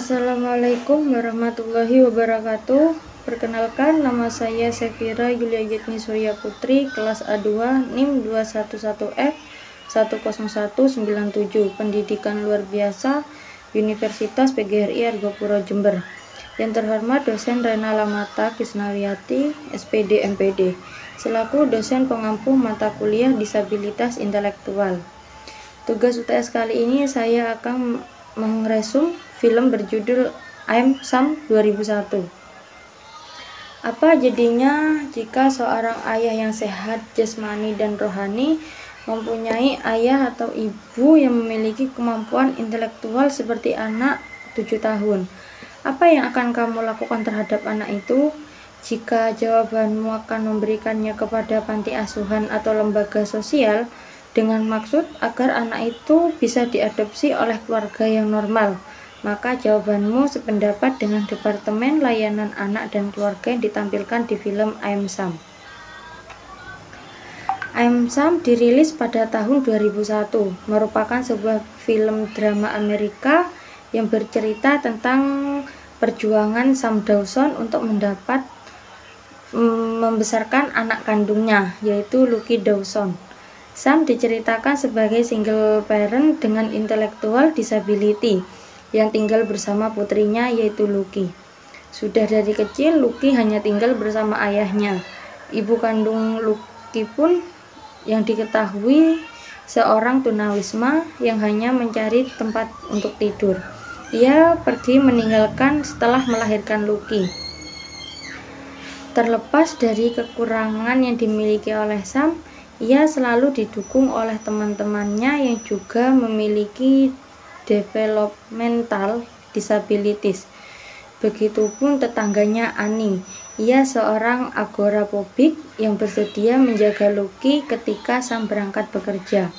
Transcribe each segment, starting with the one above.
Assalamualaikum warahmatullahi wabarakatuh. Perkenalkan, nama saya Sefira Yulia Yetni Surya Putri, kelas A2, NIM 211F10197, pendidikan luar biasa, Universitas PGRI Argopuro Jember. Yang terhormat dosen Rena Lamata Kisnawiyati, SPD MPD, selaku dosen pengampu mata kuliah disabilitas intelektual. Tugas UTS kali ini saya akan meresum film berjudul I'm Sam 2001. Apa jadinya jika seorang ayah yang sehat jasmani dan rohani mempunyai ayah atau ibu yang memiliki kemampuan intelektual seperti anak 7 tahun? Apa yang akan kamu lakukan terhadap anak itu? Jika jawabanmu akan memberikannya kepada panti asuhan atau lembaga sosial dengan maksud agar anak itu bisa diadopsi oleh keluarga yang normal, maka jawabanmu sependapat dengan Departemen Layanan Anak dan Keluarga yang ditampilkan di film I'm Sam. I'm Sam dirilis pada tahun 2001, merupakan sebuah film drama Amerika yang bercerita tentang perjuangan Sam Dawson untuk membesarkan anak kandungnya, yaitu Lucky Dawson. Sam diceritakan sebagai single parent dengan intellectual disability yang tinggal bersama putrinya, yaitu Lucky. Sudah dari kecil, Lucky hanya tinggal bersama ayahnya. Ibu kandung Lucky pun yang diketahui seorang tunawisma yang hanya mencari tempat untuk tidur. Ia pergi meninggalkan setelah melahirkan Lucky. Terlepas dari kekurangan yang dimiliki oleh Sam, ia selalu didukung oleh teman-temannya yang juga memiliki developmental disabilities. Begitupun tetangganya Annie. Ia seorang agoraphobic yang bersedia menjaga Lucky ketika Sam berangkat bekerja.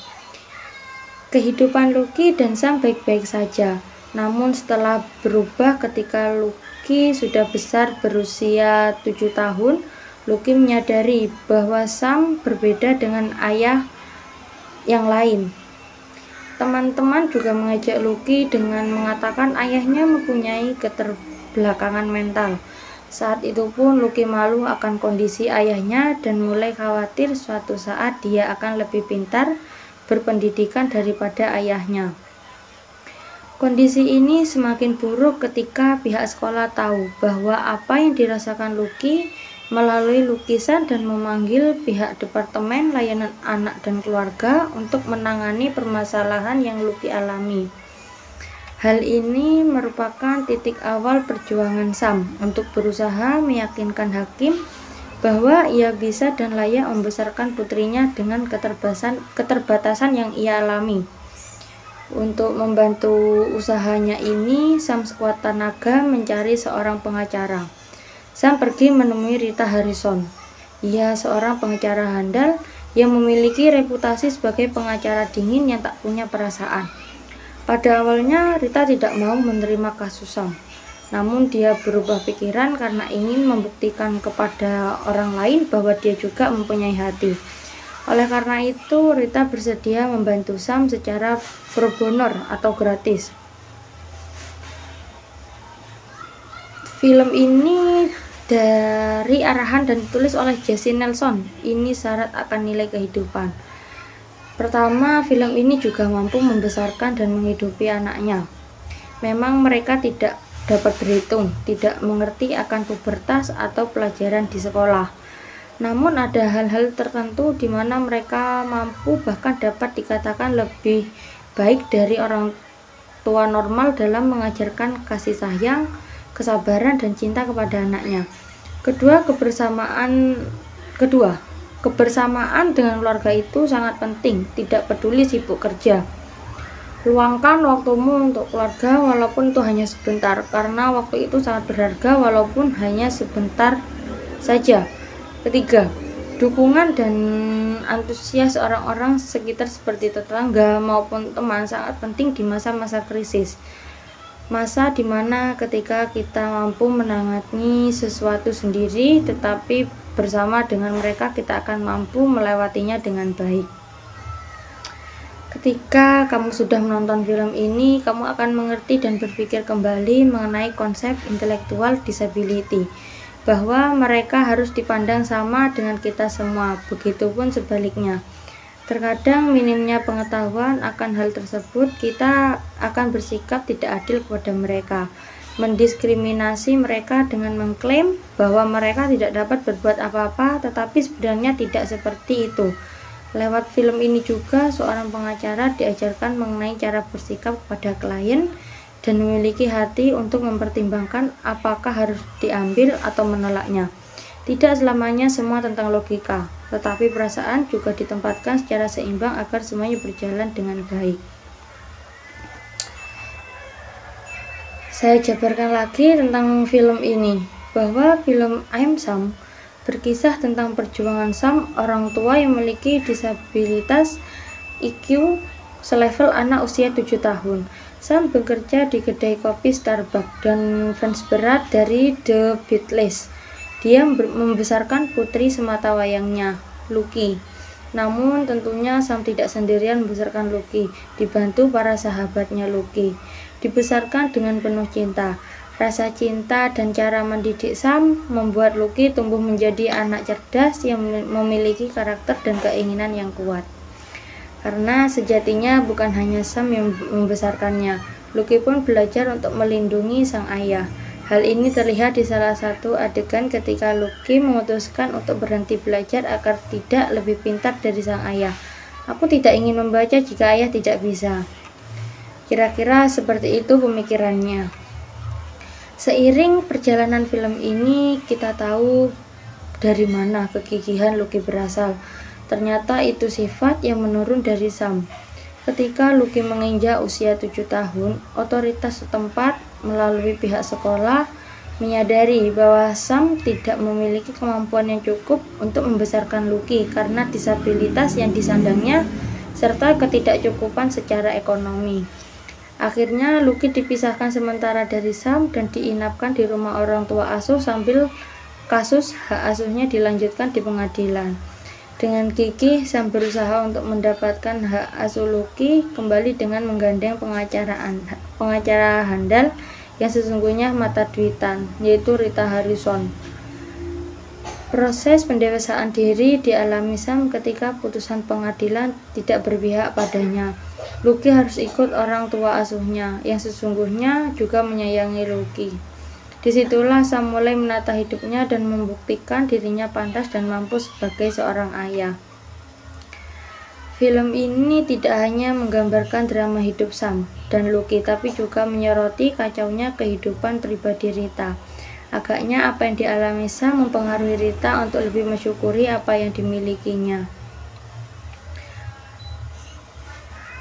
Kehidupan Lucky dan Sam baik-baik saja. Namun setelah berubah ketika Lucky sudah besar berusia 7 tahun, Lucky menyadari bahwa Sam berbeda dengan ayah yang lain. Teman-teman juga mengejek Lucky dengan mengatakan ayahnya mempunyai keterbelakangan mental. Saat itu pun Lucky malu akan kondisi ayahnya dan mulai khawatir suatu saat dia akan lebih pintar berpendidikan daripada ayahnya. Kondisi ini semakin buruk ketika pihak sekolah tahu bahwa apa yang dirasakan Lucky melalui lukisan dan memanggil pihak Departemen Layanan Anak dan Keluarga untuk menangani permasalahan yang Lucky alami. Hal ini merupakan titik awal perjuangan Sam untuk berusaha meyakinkan hakim bahwa ia bisa dan layak membesarkan putrinya dengan keterbatasan yang ia alami. Untuk membantu usahanya ini, Sam sekuat tenaga mencari seorang pengacara. Sam pergi menemui Rita Harrison. Ia seorang pengacara handal yang memiliki reputasi sebagai pengacara dingin yang tak punya perasaan. Pada awalnya Rita tidak mau menerima kasus Sam, namun dia berubah pikiran karena ingin membuktikan kepada orang lain bahwa dia juga mempunyai hati. Oleh karena itu, Rita bersedia membantu Sam secara pro bono atau gratis. Film ini dari arahan dan ditulis oleh Jesse Nelson. Ini syarat akan nilai kehidupan. Pertama, film ini juga mampu membesarkan dan menghidupi anaknya. Memang mereka tidak dapat berhitung, tidak mengerti akan pubertas atau pelajaran di sekolah. Namun ada hal-hal tertentu di mana mereka mampu bahkan dapat dikatakan lebih baik dari orang tua normal dalam mengajarkan kasih sayang, kesabaran dan cinta kepada anaknya. Kedua, kebersamaan dengan keluarga itu sangat penting, tidak peduli sibuk kerja. Luangkan waktumu untuk keluarga walaupun itu hanya sebentar, karena waktu itu sangat berharga walaupun hanya sebentar saja. Ketiga, dukungan dan antusias orang-orang sekitar seperti tetangga maupun teman sangat penting di masa-masa krisis. Masa dimana ketika kita mampu menangani sesuatu sendiri, tetapi bersama dengan mereka kita akan mampu melewatinya dengan baik. Ketika kamu sudah menonton film ini, kamu akan mengerti dan berpikir kembali mengenai konsep intellectual disability, bahwa mereka harus dipandang sama dengan kita semua, begitupun sebaliknya. Terkadang minimnya pengetahuan akan hal tersebut, kita akan bersikap tidak adil kepada mereka, mendiskriminasi mereka dengan mengklaim bahwa mereka tidak dapat berbuat apa-apa, tetapi sebenarnya tidak seperti itu. Lewat film ini juga, seorang pengacara diajarkan mengenai cara bersikap kepada klien dan memiliki hati untuk mempertimbangkan apakah harus diambil atau menolaknya. Tidak selamanya semua tentang logika, tetapi perasaan juga ditempatkan secara seimbang agar semuanya berjalan dengan baik. Saya jabarkan lagi tentang film ini, bahwa film I'm Sam berkisah tentang perjuangan Sam, orang tua yang memiliki disabilitas IQ selevel anak usia 7 tahun. Sam bekerja di kedai kopi Starbucks dan fans berat dari The Beatles. Dia membesarkan putri sematawayangnya, Lucky. Namun tentunya Sam tidak sendirian membesarkan Lucky, dibantu para sahabatnya Lucky. Dibesarkan dengan penuh cinta. Rasa cinta dan cara mendidik Sam membuat Lucky tumbuh menjadi anak cerdas yang memiliki karakter dan keinginan yang kuat. Karena sejatinya bukan hanya Sam yang membesarkannya, Lucky pun belajar untuk melindungi sang ayah. Hal ini terlihat di salah satu adegan ketika Lucky memutuskan untuk berhenti belajar agar tidak lebih pintar dari sang ayah. Aku tidak ingin membaca jika ayah tidak bisa. Kira-kira seperti itu pemikirannya. Seiring perjalanan film ini, kita tahu dari mana kegigihan Lucky berasal. Ternyata itu sifat yang menurun dari Sam. Ketika Lucky menginjak usia 7 tahun, otoritas setempat melalui pihak sekolah menyadari bahwa Sam tidak memiliki kemampuan yang cukup untuk membesarkan Lucky karena disabilitas yang disandangnya serta ketidakcukupan secara ekonomi. Akhirnya Lucky dipisahkan sementara dari Sam dan diinapkan di rumah orang tua asuh sambil kasus hak asuhnya dilanjutkan di pengadilan. Dengan gigih, Sam berusaha untuk mendapatkan hak asuh Lucky kembali dengan menggandeng pengacara handal yang sesungguhnya mata duitan, yaitu Rita Harrison. Proses pendewasaan diri dialami Sam ketika putusan pengadilan tidak berpihak padanya. Lucky harus ikut orang tua asuhnya, yang sesungguhnya juga menyayangi Lucky. Disitulah Sam mulai menata hidupnya dan membuktikan dirinya pantas dan mampu sebagai seorang ayah. Film ini tidak hanya menggambarkan drama hidup Sam dan Lucky, tapi juga menyoroti kacaunya kehidupan pribadi Rita. Agaknya apa yang dialami Sam mempengaruhi Rita untuk lebih mensyukuri apa yang dimilikinya.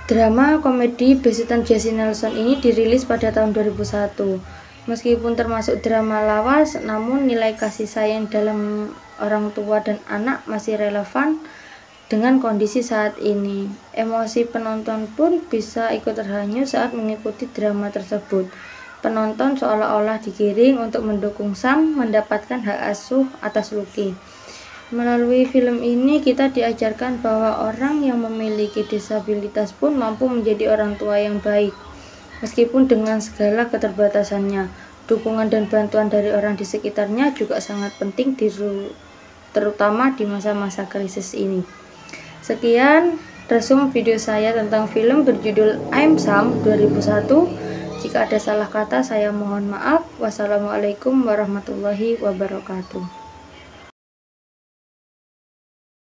Drama komedi besutan Jesse Nelson ini dirilis pada tahun 2001. Meskipun termasuk drama lawas, namun nilai kasih sayang dalam orang tua dan anak masih relevan dengan kondisi saat ini. Emosi penonton pun bisa ikut terhanyut saat mengikuti drama tersebut. Penonton seolah-olah digiring untuk mendukung Sam mendapatkan hak asuh atas Lucky. Melalui film ini kita diajarkan bahwa orang yang memiliki disabilitas pun mampu menjadi orang tua yang baik. Meskipun dengan segala keterbatasannya, dukungan dan bantuan dari orang di sekitarnya juga sangat penting, terutama di masa-masa krisis ini. Sekian resum video saya tentang film berjudul I'm Sam 2001. Jika ada salah kata, saya mohon maaf. Wassalamualaikum warahmatullahi wabarakatuh.